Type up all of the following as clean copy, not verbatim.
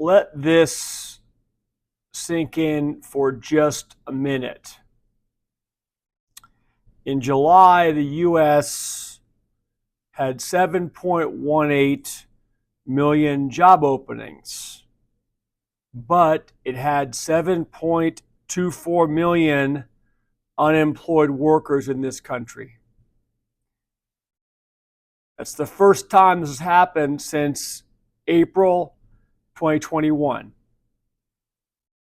let this sink in for just a minute. In July, the U.S. had 7.18 million job openings, but it had 7.24 million unemployed workers in this country. That's the first time this has happened since April 2021.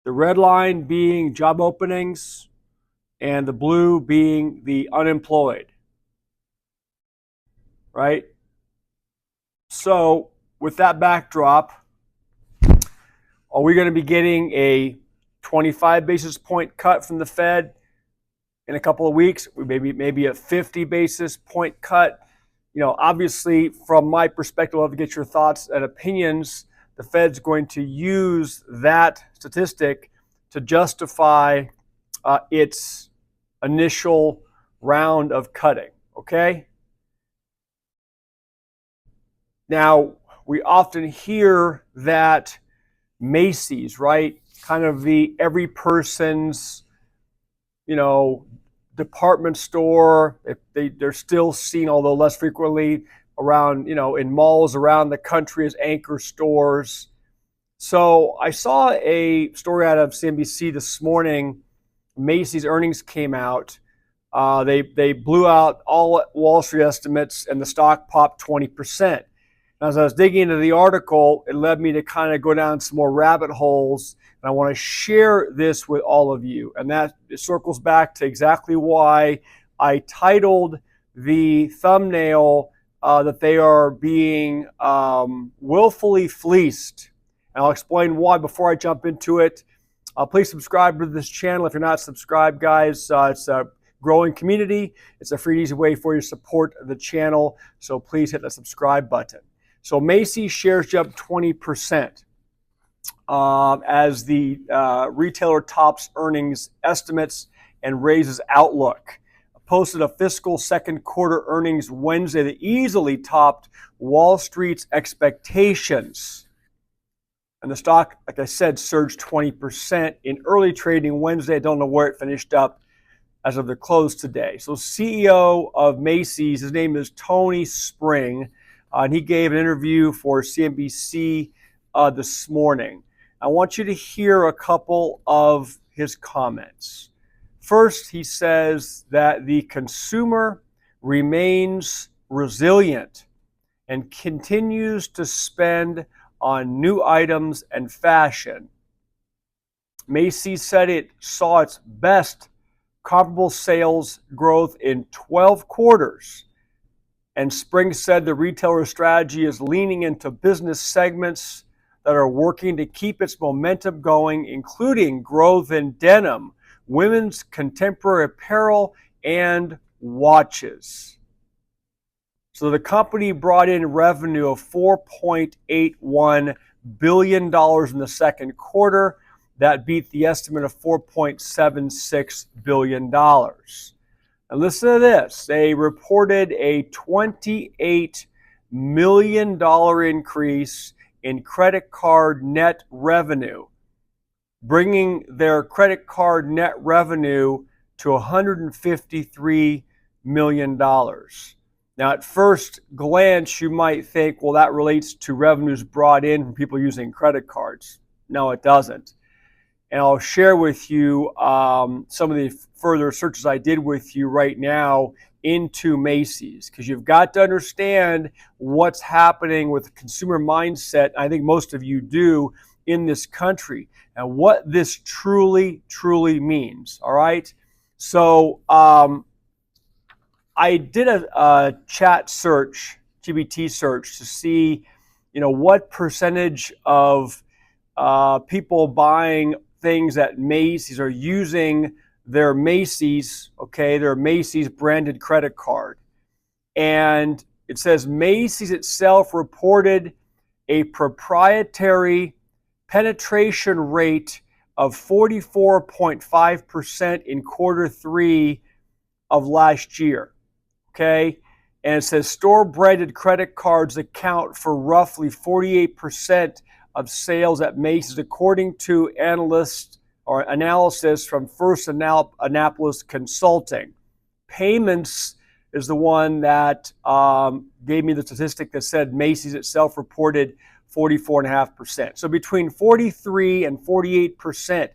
The red line being job openings and the blue being the unemployed, right? So with that backdrop, are we going to be getting a 25 basis point cut from the Fed in a couple of weeks? Maybe a 50 basis point cut. You know, obviously, from my perspective, I'll have to get your thoughts and opinions. The Fed's going to use that statistic to justify its initial round of cutting, okay? Now, we often hear that Macy's, right, kind of the every person's, you know, department store. They're still seen, although less frequently, around, you know, in malls around the country as anchor stores. So I saw a story out of CNBC this morning. Macy's earnings came out. They blew out all Wall Street estimates, and the stock popped 20%. As I was digging into the article, it led me to kind of go down some more rabbit holes, and I want to share this with all of you. And that circles back to exactly why I titled the thumbnail that they are being willfully fleeced. And I'll explain why before I jump into it. Please subscribe to this channel if you're not subscribed, guys. It's a growing community. It's a free, easy way for you to support the channel. So please hit the subscribe button. So Macy's shares jumped 20% as the retailer tops earnings estimates and raises outlook. Posted a fiscal second quarter earnings Wednesday that easily topped Wall Street's expectations. And the stock, like I said, surged 20% in early trading Wednesday. I don't know where it finished up as of the close today. So CEO of Macy's, his name is Tony Spring, and he gave an interview for CNBC this morning. I want you to hear a couple of his comments. First, he says that the consumer remains resilient and continues to spend on new items and fashion. Macy's said it saw its best comparable sales growth in 12 quarters. And Spring said the retailer strategy is leaning into business segments that are working to keep its momentum going, including growth in denim, women's contemporary apparel, and watches. So the company brought in revenue of $4.81 billion in the second quarter. That beat the estimate of $4.76 billion. And listen to this. They reported a $28 million increase in credit card net revenue, bringing their credit card net revenue to $153 million. Now, at first glance, you might think, well, that relates to revenues brought in from people using credit cards. No, it doesn't. And I'll share with you some of the further searches I did with you right now into Macy's, because you've got to understand what's happening with the consumer mindset. I think most of you do in this country, and what this truly, truly means. All right. So I did a chat search, GBT search, to see, you know, what percentage of people buying things at Macy's are using their Macy's, their Macy's branded credit card. And it says Macy's itself reported a proprietary penetration rate of 44.5% in quarter three of last year. Okay. And it says store branded credit cards account for roughly 48% of sales at Macy's, according to analysts or analysis from First Annapolis Consulting. Payments is the one that gave me the statistic that said Macy's itself reported 44.5%. So between 43 and 48%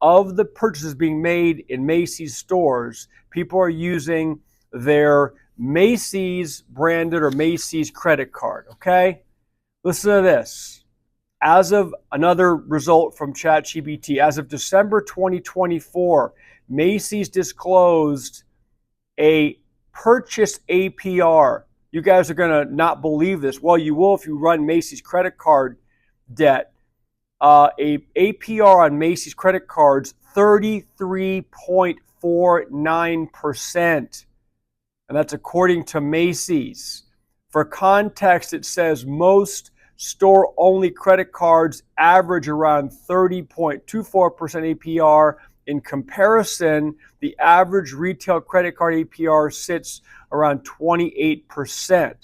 of the purchases being made in Macy's stores, people are using their Macy's branded or Macy's credit card, okay? Listen to this. As of another result from ChatGPT, as of December 2024, Macy's disclosed a purchase APR. You guys are going to not believe this. Well, you will if you run Macy's credit card debt. A APR on Macy's credit cards, 33.49%. And that's according to Macy's. For context, it says most store-only credit cards average around 30.24% APR. In comparison, the average retail credit card APR sits around 28%.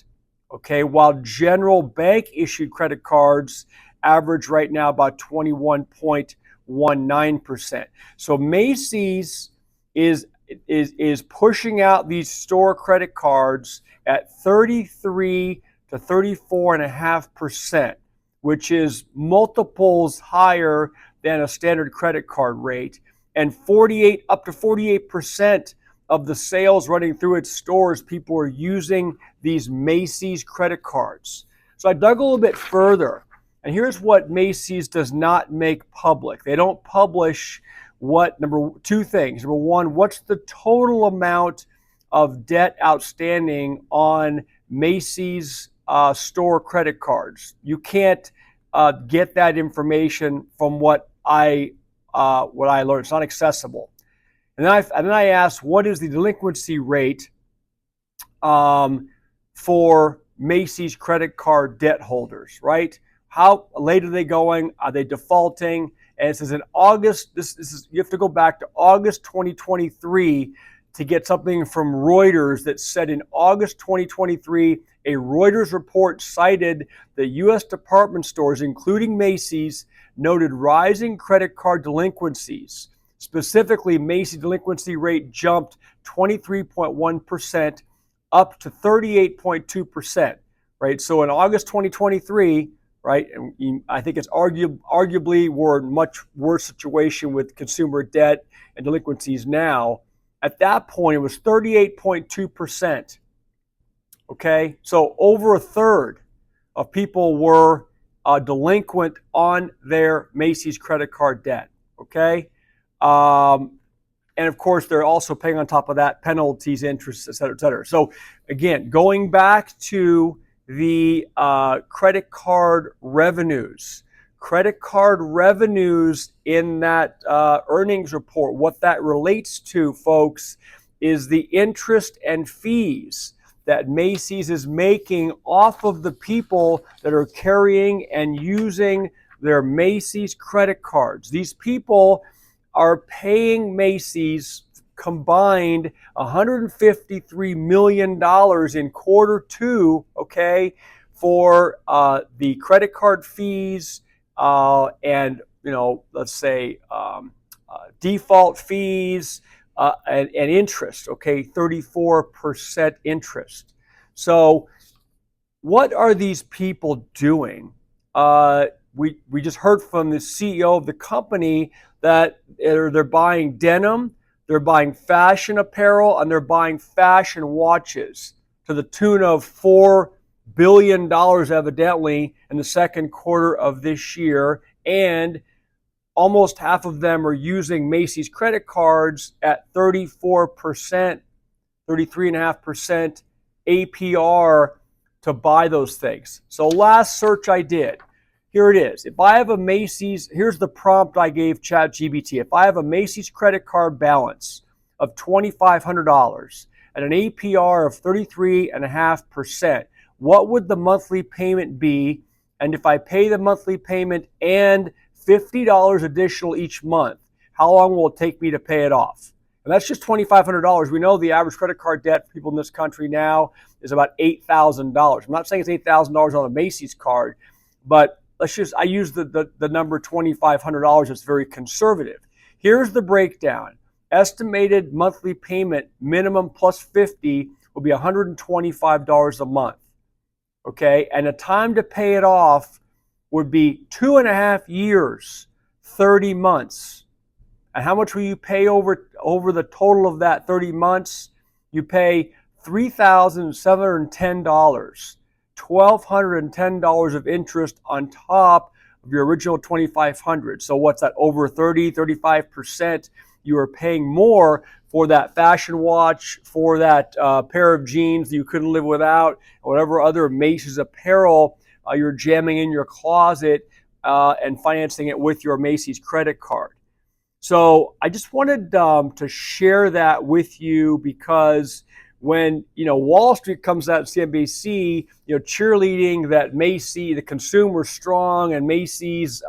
Okay, while general bank-issued credit cards average right now about 21.19%. So Macy's is pushing out these store credit cards at 33 to 34.5%, which is multiples higher than a standard credit card rate, and up to 48% of the sales running through its stores, people are using these Macy's credit cards. So I dug a little bit further, and here's what Macy's does not make public. They don't publish two things. Number one, what's the total amount of debt outstanding on Macy's store credit cards? You can't get that information from what I learned. It's not accessible. And then I asked, what is the delinquency rate for Macy's credit card debt holders, right? How late are they going? Are they defaulting? And it says in August, you have to go back to August 2023 to get something from Reuters that said in August 2023, a Reuters report cited the U.S. department stores, including Macy's, noted rising credit card delinquencies. Specifically, Macy's delinquency rate jumped 23.1% up to 38.2%, right? So in August 2023, right, and I think it's arguably we're in a much worse situation with consumer debt and delinquencies now. At that point, it was 38.2%, okay? So over a third of people were delinquent on their Macy's credit card debt, okay? And of course, they're also paying on top of that penalties, interest, et cetera, et cetera. So again, going back to the credit card revenues. Credit card revenues in that earnings report, what that relates to, folks, is the interest and fees that Macy's is making off of the people that are carrying and using their Macy's credit cards. These people are paying Macy's combined $153 million in Q2, okay, for the credit card fees and, let's say default fees and interest, okay, 34% interest. So what are these people doing? We just heard from the CEO of the company that they're buying denim, they're buying fashion apparel, and they're buying fashion watches to the tune of $4 billion evidently in the second quarter of this year. And almost half of them are using Macy's credit cards at 34%, 33.5% APR to buy those things. So last search I did, here it is. If I have a Macy's, here's the prompt I gave ChatGPT. If I have a Macy's credit card balance of $2,500 and an APR of 33.5%, what would the monthly payment be? And if I pay the monthly payment and $50 additional each month, how long will it take me to pay it off? And that's just $2,500. We know the average credit card debt for people in this country now is about $8,000. I'm not saying it's $8,000 on a Macy's card, but I use the number $2,500. It's very conservative. Here's the breakdown. Estimated monthly payment minimum plus 50 will be $125 a month. Okay, and the time to pay it off would be 2.5 years, 30 months. And how much will you pay over the total of that 30 months? You pay $3,710, $1,210 of interest on top of your original $2,500. So what's that, over 35% you are paying more for that fashion watch, for that pair of jeans that you couldn't live without, whatever other Macy's apparel you're jamming in your closet and financing it with your Macy's credit card. So I just wanted to share that with you, because when Wall Street comes out at CNBC, cheerleading that the consumer's strong, and Macy's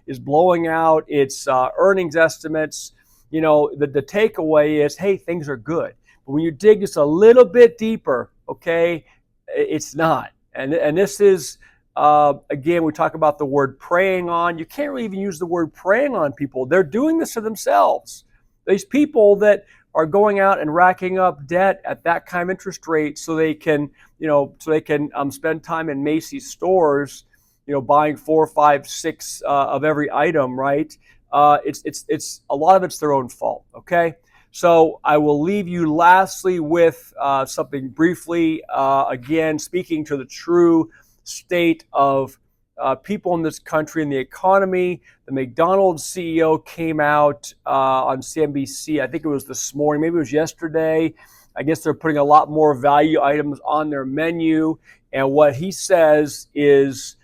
is blowing out its earnings estimates, the takeaway is, hey, things are good. But when you dig just a little bit deeper, okay, it's not. And this is, again, we talk about the word preying on. You can't really even use the word preying on people. They're doing this to themselves. These people that are going out and racking up debt at that kind of interest rate so they can spend time in Macy's stores, buying 4, 5, 6 of every item, right? It's a lot of it's their own fault. Okay. So I will leave you lastly with something briefly, again, speaking to the true state of people in this country and the economy. The McDonald's CEO came out on CNBC, I think it was this morning, maybe it was yesterday. I guess they're putting a lot more value items on their menu. And what he says is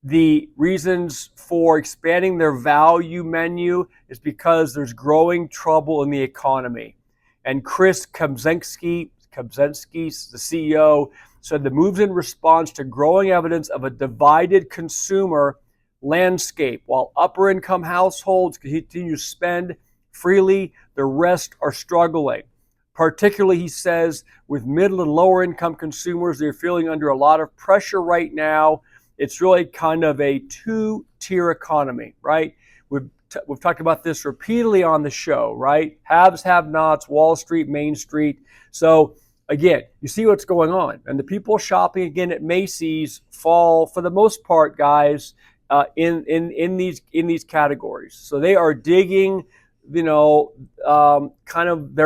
the reasons for expanding their value menu is because there's growing trouble in the economy. And Chris Kobzensky, the CEO, said the move's in response to growing evidence of a divided consumer landscape. While upper income households continue to spend freely, the rest are struggling. Particularly, he says, with middle and lower income consumers, they're feeling under a lot of pressure right now. It's really kind of a two-tier economy, right? We've talked about this repeatedly on the show, right? Haves, have-nots, Wall Street, Main Street. So again, you see what's going on. And the people shopping again at Macy's fall, for the most part, guys, in these categories. So they are digging, kind of their